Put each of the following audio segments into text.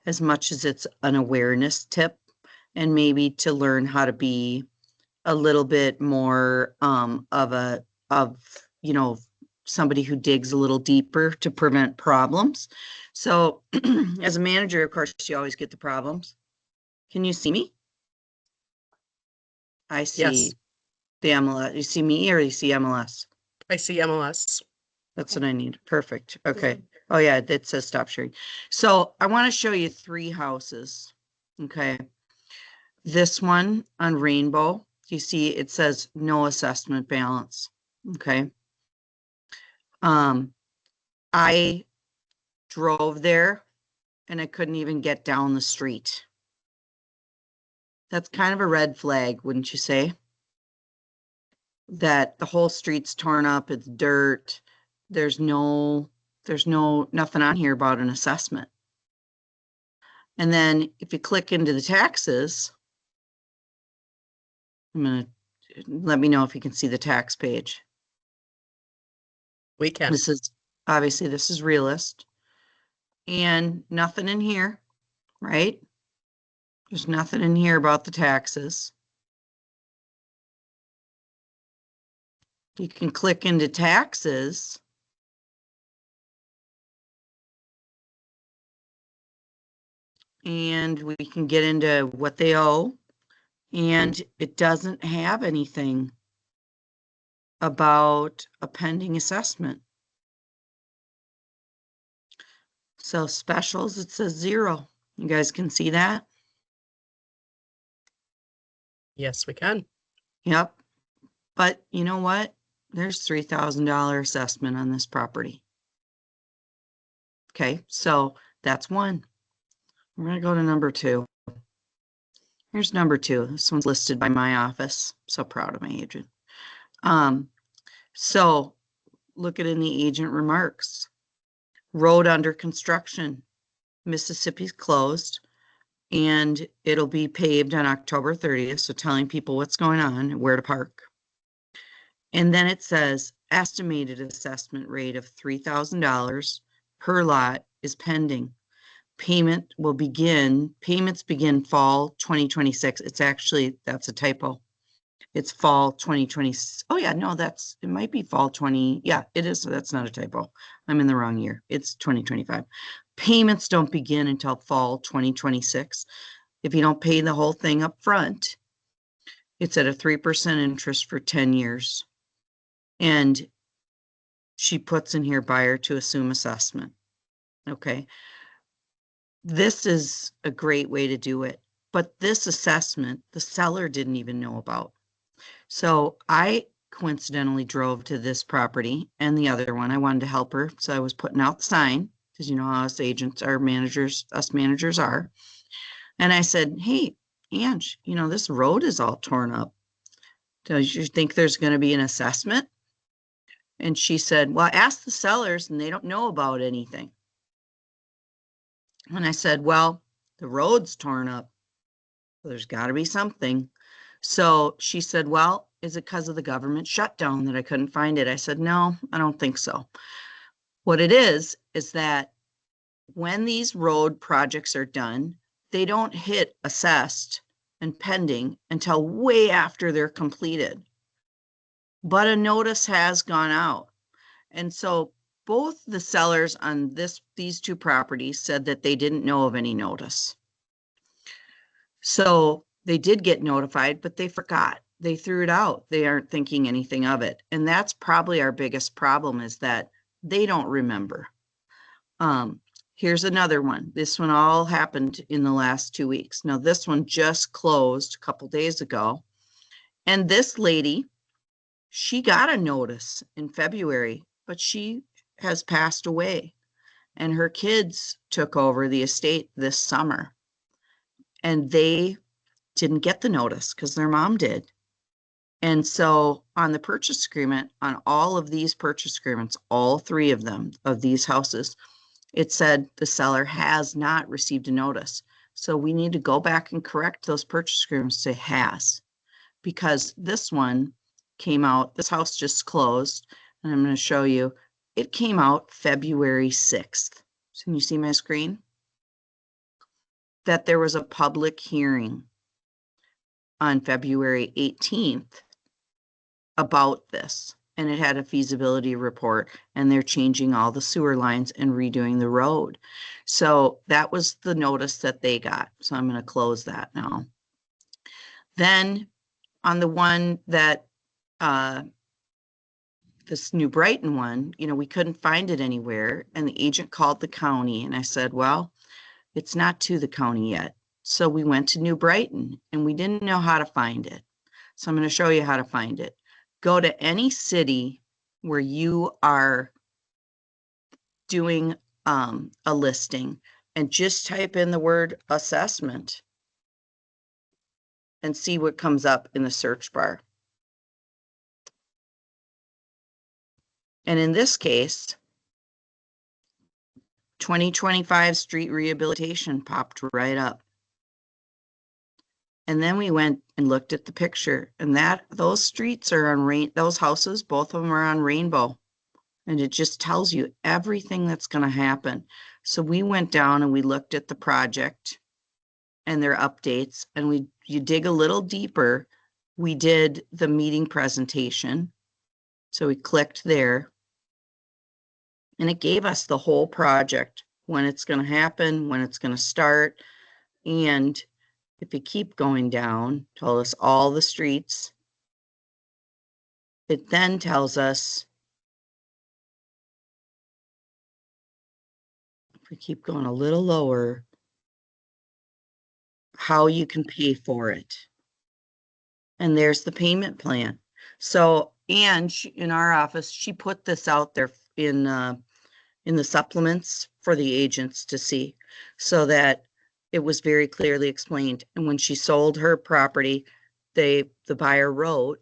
as much as it's an awareness tip, and maybe to learn how to be a little bit more of somebody who digs a little deeper to prevent problems. So as a manager, of course, you always get the problems. Can you see me? I see Yes. the MLS. You see me or you see MLS? I see MLS. That's what I need. Perfect. Okay. Oh yeah, it says stop sharing. So I want to show you 3 houses. Okay. This one on Rainbow, you see it says no assessment balance. Okay. I drove there and I couldn't even get down the street. That's kind of a red flag, wouldn't you say? That the whole street's torn up, it's dirt. There's nothing on here about an assessment. And then if you click into the taxes, let me know if you can see the tax page. We can. This is Realist. And nothing in here, right? There's nothing in here about the taxes. You can click into taxes. And we can get into what they owe. And it doesn't have anything about a pending assessment. So specials, it says 0. You guys can see that? Yes, we can. Yep. But you know what? There's $3,000 assessment on this property. Okay, so that's 1. We're going to go to number 2. Here's number 2. This one's listed by my office. So proud of my agent. So look at in the agent remarks. Road under construction. Mississippi's closed and it'll be paved on October 30th. So telling people what's going on and where to park. And then it says estimated assessment rate of $3,000 per lot is pending. Payments begin fall 2026. It's actually, that's a typo. It's fall 2020. Oh yeah, no, it might be fall 20. Yeah, it is. So that's not a typo. I'm in the wrong year. It's 2025. Payments don't begin until fall 2026. If you don't pay the whole thing up front, it's at a 3% interest for 10 years. And she puts in here buyer to assume assessment. Okay. This is a great way to do it. But this assessment, the seller didn't even know about. So I coincidentally drove to this property and the other one. I wanted to help her. So I was putting out the sign because you know how us agents, us managers are. And I said, hey, Ange, this road is all torn up. Do you think there's going to be an assessment? And she said, well, ask the sellers and they don't know about anything. And I said, well, the road's torn up. There's got to be something. So she said, well, is it because of the government shutdown that I couldn't find it? I said, no, I don't think so. What it is that when these road projects are done, they don't hit assessed and pending until way after they're completed. But a notice has gone out. And so both the sellers on these 2 properties said that they didn't know of any notice. So they did get notified, but they forgot. They threw it out. They aren't thinking anything of it. And that's probably our biggest problem, is that they don't remember. Here's another one. This one all happened in the last 2 weeks. Now this one just closed a couple days ago. And this lady, she got a notice in February, but she has passed away. And her kids took over the estate this summer. And they didn't get the notice because their mom did. And so on the purchase agreement, on all of these purchase agreements, all 3 of them, of these houses, it said the seller has not received a notice. So we need to go back and correct those purchase agreements to has, because this one came out, this house just closed, and I'm going to show you, it came out February 6th. So can you see my screen? that there was a public hearing on February 18th about this, and it had a feasibility report, and they're changing all the sewer lines and redoing the road. So that was the notice that they got. So I'm going to close that now. Then on the one that, this New Brighton one, we couldn't find it anywhere, and the agent called the county, and I said, well, it's not to the county yet. So we went to New Brighton, and we didn't know how to find it. So I'm going to show you how to find it. Go to any city where you are doing a listing and just type in the word assessment and see what comes up in the search bar. And in this case, 2025 street rehabilitation popped right up. And then we went and looked at the picture, and those streets are on those houses, both of them are on Rainbow. And it just tells you everything that's going to happen. So we went down and we looked at the project and their updates, and you dig a little deeper. We did the meeting presentation. So we clicked there, and it gave us the whole project, when it's going to happen, when it's going to start. And if you keep going down, told us all the streets. It then tells us, if we keep going a little lower, how you can pay for it. And there's the payment plan. So, and in our office, she put this out there in the supplements for the agents to see, so that it was very clearly explained. And when she sold her property, the buyer wrote,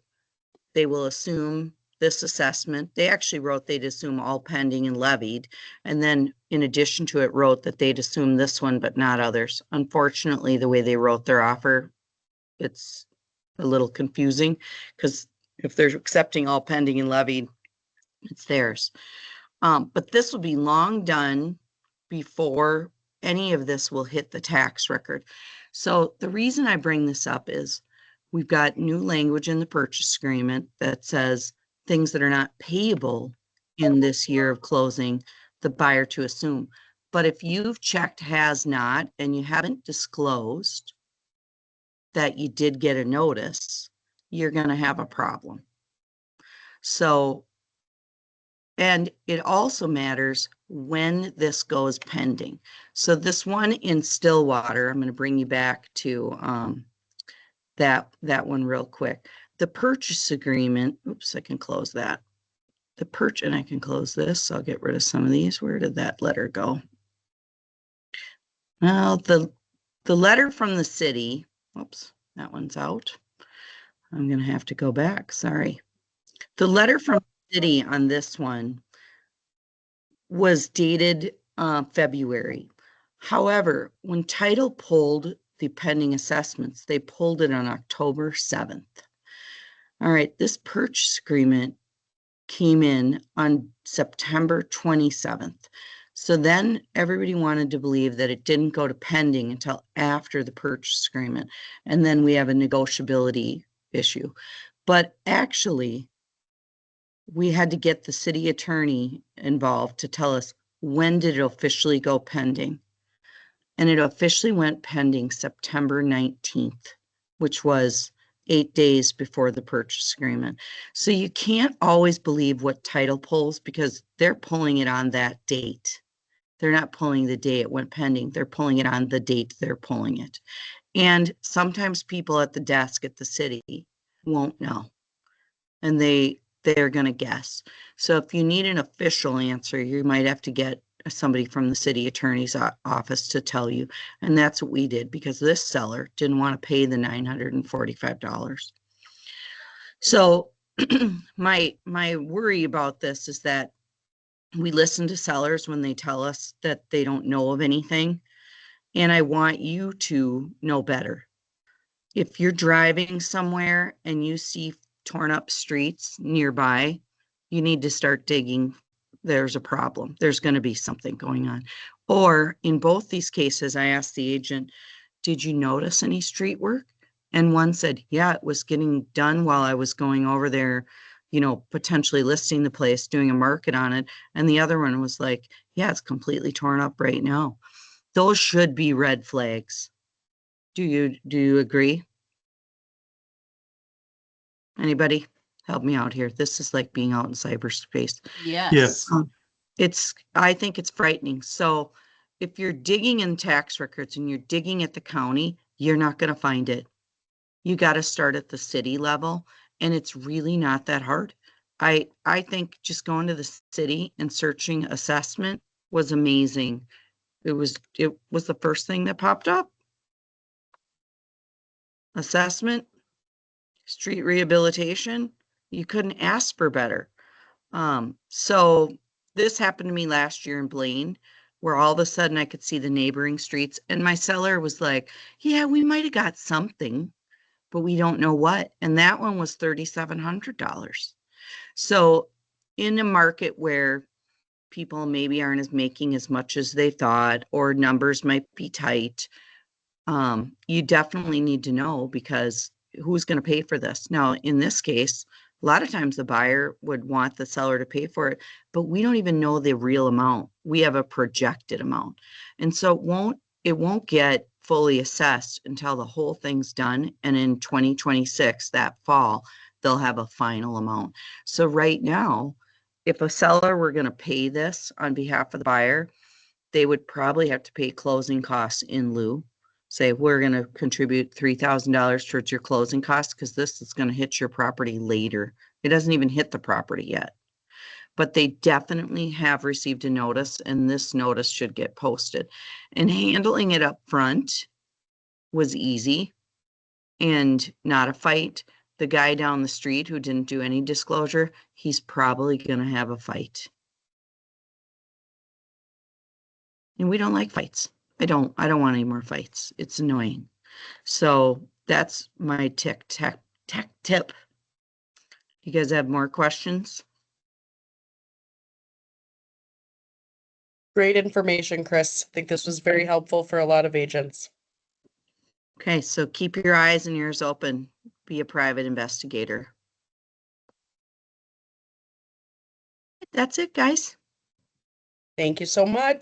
they will assume this assessment. They actually wrote they'd assume all pending and levied. And then in addition to it, wrote that they'd assume this one, but not others. Unfortunately, the way they wrote their offer, it's a little confusing, because if they're accepting all pending and levied, it's theirs. But this will be long done before any of this will hit the tax record. So the reason I bring this up is we've got new language in the purchase agreement that says things that are not payable in this year of closing, the buyer to assume. But if you've checked has not, and you haven't disclosed that you did get a notice, you're going to have a problem. So, and it also matters when this goes pending. So this one in Stillwater, I'm going to bring you back to that one real quick. The purchase agreement, oops, I can close that. And I can close this. So I'll get rid of some of these. Where did that letter go? Well, the letter from the city, oops, that one's out. I'm going to have to go back. Sorry. The letter from the city on this one was dated February. However, when title pulled the pending assessments, they pulled it on October 7th. All right, this purchase agreement came in on September 27th. So then everybody wanted to believe that it didn't go to pending until after the purchase agreement. And then we have a negotiability issue. But actually, we had to get the city attorney involved to tell us when did it officially go pending. And it officially went pending September 19th, which was 8 days before the purchase agreement. So you can't always believe what title pulls, because they're pulling it on that date. They're not pulling the day it went pending. They're pulling it on the date they're pulling it. And sometimes people at the desk at the city won't know. And they're going to guess. So if you need an official answer, you might have to get somebody from the city attorney's office to tell you. And that's what we did, because this seller didn't want to pay the $945. So my worry about this is that we listen to sellers when they tell us that they don't know of anything. And I want you to know better. If you're driving somewhere and you see torn up streets nearby, you need to start digging. There's a problem. There's going to be something going on. Or in both these cases, I asked the agent, did you notice any street work? And one said, yeah, it was getting done while I was going over there, potentially listing the place, doing a market on it. And the other one was like, yeah, it's completely torn up right now. Those should be red flags. Do you agree? Anybody help me out here? This is like being out in cyberspace. Yes. I think it's frightening. So if you're digging in tax records and you're digging at the county, you're not going to find it. You got to start at the city level, and it's really not that hard. I think just going to the city and searching assessment was amazing. It was the first thing that popped up. Assessment, street rehabilitation, you couldn't ask for better. So this happened to me last year in Blaine, where all of a sudden I could see the neighboring streets, and my seller was like, yeah, we might have got something, but we don't know what. And that one was $3,700. So in a market where people maybe aren't as making as much as they thought, or numbers might be tight, you definitely need to know, because who's going to pay for this? Now, in this case, a lot of times the buyer would want the seller to pay for it, but we don't even know the real amount. We have a projected amount. And so it won't get fully assessed until the whole thing's done. And in 2026, that fall, they'll have a final amount. So right now, if a seller were going to pay this on behalf of the buyer, they would probably have to pay closing costs in lieu. Say, we're going to contribute $3,000 towards your closing costs because this is going to hit your property later. It doesn't even hit the property yet. But they definitely have received a notice, and this notice should get posted. And handling it up front was easy and not a fight. The guy down the street who didn't do any disclosure, he's probably going to have a fight. And we don't like fights. I don't want any more fights. It's annoying. So that's my tech tip. You guys have more questions? Great information, Chris. I think this was very helpful for a lot of agents. Okay, so keep your eyes and ears open. Be a private investigator. That's it, guys. Thank you so much.